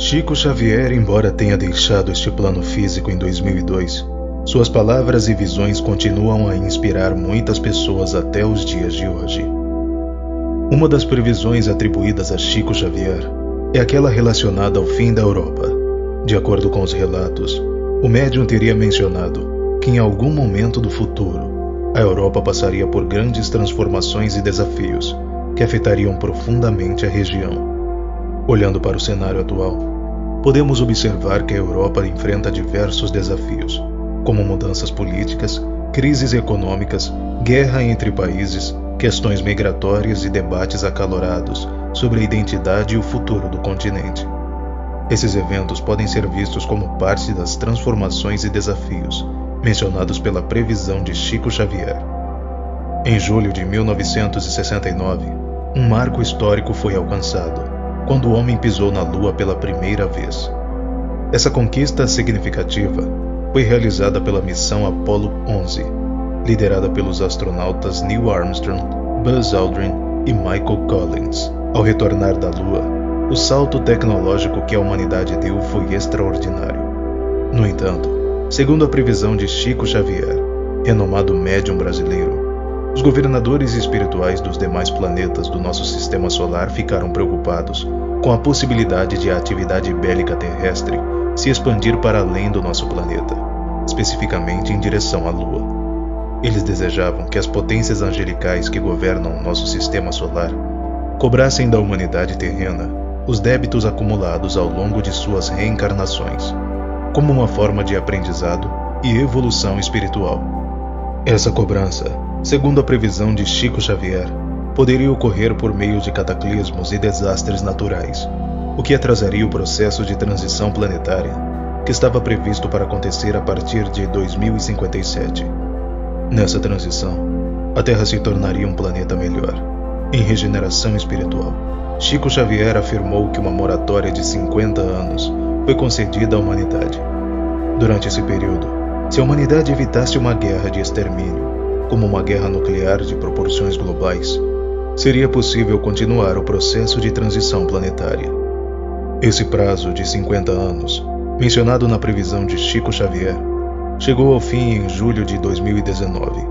Chico Xavier, embora tenha deixado este plano físico em 2002, suas palavras e visões continuam a inspirar muitas pessoas até os dias de hoje. Uma das previsões atribuídas a Chico Xavier é aquela relacionada ao fim da Europa. De acordo com os relatos, o médium teria mencionado que em algum momento do futuro, a Europa passaria por grandes transformações e desafios que afetariam profundamente a região. Olhando para o cenário atual, podemos observar que a Europa enfrenta diversos desafios, como mudanças políticas, crises econômicas, guerra entre países, questões migratórias e debates acalorados sobre a identidade e o futuro do continente. Esses eventos podem ser vistos como parte das transformações e desafios mencionados pela previsão de Chico Xavier. Em julho de 1969, um marco histórico foi alcançado, quando o homem pisou na Lua pela primeira vez. Essa conquista significativa foi realizada pela missão Apollo 11, liderada pelos astronautas Neil Armstrong, Buzz Aldrin e Michael Collins. Ao retornar da Lua, o salto tecnológico que a humanidade deu foi extraordinário. No entanto, segundo a previsão de Chico Xavier, renomado médium brasileiro, os governadores espirituais dos demais planetas do nosso sistema solar ficaram preocupados com a possibilidade de a atividade bélica terrestre se expandir para além do nosso planeta, especificamente em direção à Lua. Eles desejavam que as potências angelicais que governam o nosso sistema solar cobrassem da humanidade terrena os débitos acumulados ao longo de suas reencarnações, como uma forma de aprendizado e evolução espiritual. Essa cobrança, segundo a previsão de Chico Xavier, poderia ocorrer por meio de cataclismos e desastres naturais, o que atrasaria o processo de transição planetária que estava previsto para acontecer a partir de 2057. Nessa transição, a Terra se tornaria um planeta melhor, em regeneração espiritual. Chico Xavier afirmou que uma moratória de 50 anos foi concedida à humanidade. Durante esse período, se a humanidade evitasse uma guerra de extermínio, como uma guerra nuclear de proporções globais, seria possível continuar o processo de transição planetária. Esse prazo de 50 anos, mencionado na previsão de Chico Xavier, chegou ao fim em julho de 2019.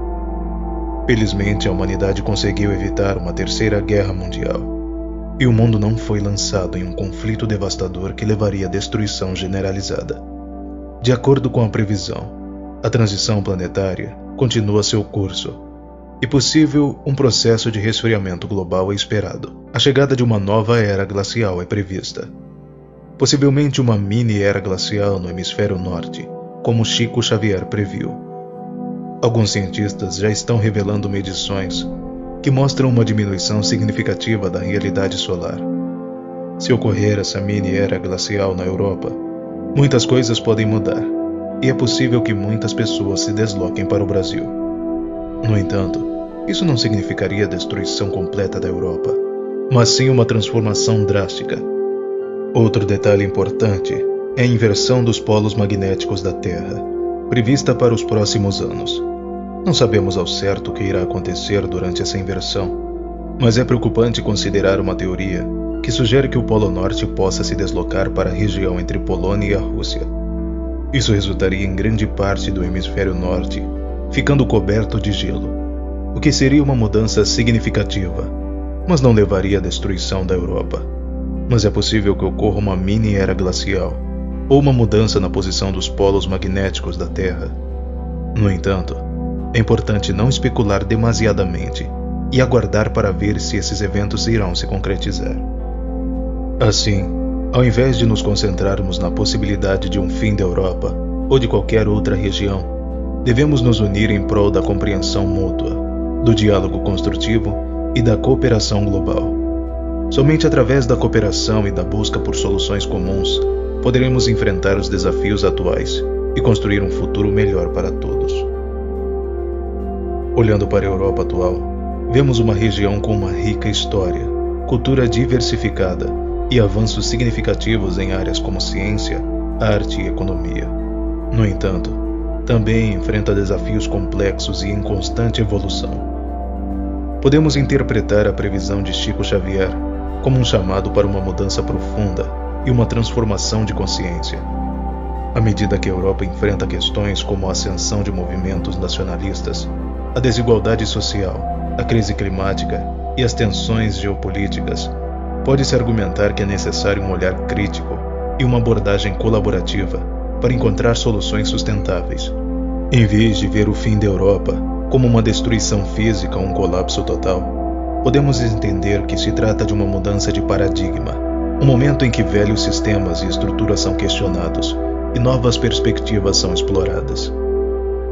Felizmente, a humanidade conseguiu evitar uma terceira guerra mundial, e o mundo não foi lançado em um conflito devastador que levaria à destruição generalizada. De acordo com a previsão, a transição planetária continua seu curso, e possível um processo de resfriamento global é esperado. A chegada de uma nova era glacial é prevista. Possivelmente uma mini era glacial no hemisfério norte, como Chico Xavier previu. Alguns cientistas já estão revelando medições que mostram uma diminuição significativa da realidade solar. Se ocorrer essa mini era glacial na Europa, muitas coisas podem mudar, e é possível que muitas pessoas se desloquem para o Brasil. No entanto, isso não significaria a destruição completa da Europa, mas sim uma transformação drástica. Outro detalhe importante é a inversão dos polos magnéticos da Terra, prevista para os próximos anos. Não sabemos ao certo o que irá acontecer durante essa inversão, mas é preocupante considerar uma teoria que sugere que o Polo Norte possa se deslocar para a região entre Polônia e a Rússia. Isso resultaria em grande parte do hemisfério norte ficando coberto de gelo, o que seria uma mudança significativa, mas não levaria à destruição da Europa. Mas é possível que ocorra uma mini era glacial, ou uma mudança na posição dos polos magnéticos da Terra. No entanto, é importante não especular demasiadamente e aguardar para ver se esses eventos irão se concretizar. Assim, ao invés de nos concentrarmos na possibilidade de um fim da Europa ou de qualquer outra região, devemos nos unir em prol da compreensão mútua, do diálogo construtivo e da cooperação global. Somente através da cooperação e da busca por soluções comuns poderemos enfrentar os desafios atuais e construir um futuro melhor para todos. Olhando para a Europa atual, vemos uma região com uma rica história, cultura diversificada e avanços significativos em áreas como ciência, arte e economia. No entanto, também enfrenta desafios complexos e em constante evolução. Podemos interpretar a previsão de Chico Xavier como um chamado para uma mudança profunda e uma transformação de consciência. À medida que a Europa enfrenta questões como a ascensão de movimentos nacionalistas, a desigualdade social, a crise climática e as tensões geopolíticas, pode-se argumentar que é necessário um olhar crítico e uma abordagem colaborativa para encontrar soluções sustentáveis. Em vez de ver o fim da Europa como uma destruição física ou um colapso total, podemos entender que se trata de uma mudança de paradigma, um momento em que velhos sistemas e estruturas são questionados e novas perspectivas são exploradas.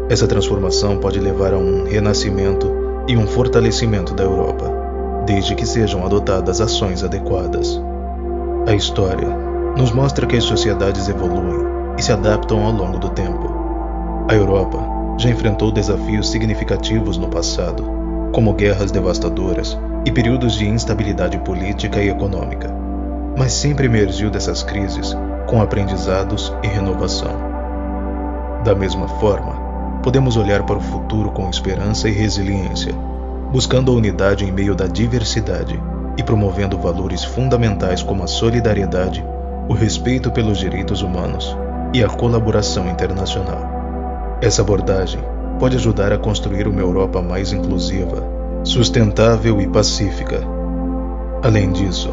Essa transformação pode levar a um renascimento e um fortalecimento da Europa, desde que sejam adotadas ações adequadas. A história nos mostra que as sociedades evoluem e se adaptam ao longo do tempo. A Europa já enfrentou desafios significativos no passado, como guerras devastadoras e períodos de instabilidade política e econômica, mas sempre emergiu dessas crises com aprendizados e renovação. Da mesma forma, podemos olhar para o futuro com esperança e resiliência, buscando a unidade em meio da diversidade e promovendo valores fundamentais como a solidariedade, o respeito pelos direitos humanos e a colaboração internacional. Essa abordagem pode ajudar a construir uma Europa mais inclusiva, sustentável e pacífica. Além disso,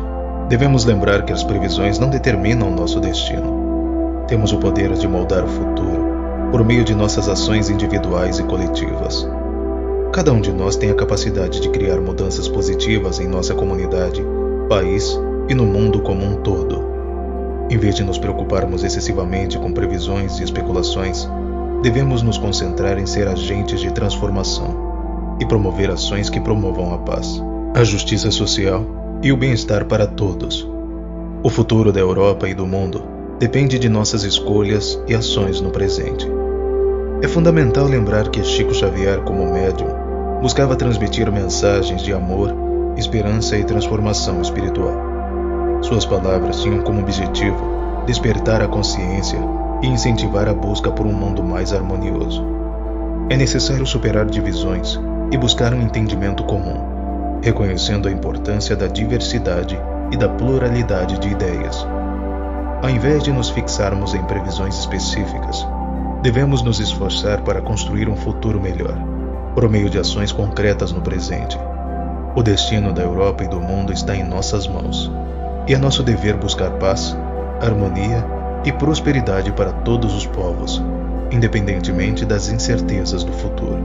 devemos lembrar que as previsões não determinam nosso destino. Temos o poder de moldar o futuro por meio de nossas ações individuais e coletivas. Cada um de nós tem a capacidade de criar mudanças positivas em nossa comunidade, país e no mundo como um todo. Em vez de nos preocuparmos excessivamente com previsões e especulações, devemos nos concentrar em ser agentes de transformação e promover ações que promovam a paz, a justiça social e o bem-estar para todos. O futuro da Europa e do mundo depende de nossas escolhas e ações no presente. É fundamental lembrar que Chico Xavier, como médium, buscava transmitir mensagens de amor, esperança e transformação espiritual. Suas palavras tinham como objetivo despertar a consciência e incentivar a busca por um mundo mais harmonioso. É necessário superar divisões e buscar um entendimento comum, reconhecendo a importância da diversidade e da pluralidade de ideias. Ao invés de nos fixarmos em previsões específicas, devemos nos esforçar para construir um futuro melhor, por meio de ações concretas no presente. O destino da Europa e do mundo está em nossas mãos, e é nosso dever buscar paz, harmonia e prosperidade para todos os povos, independentemente das incertezas do futuro.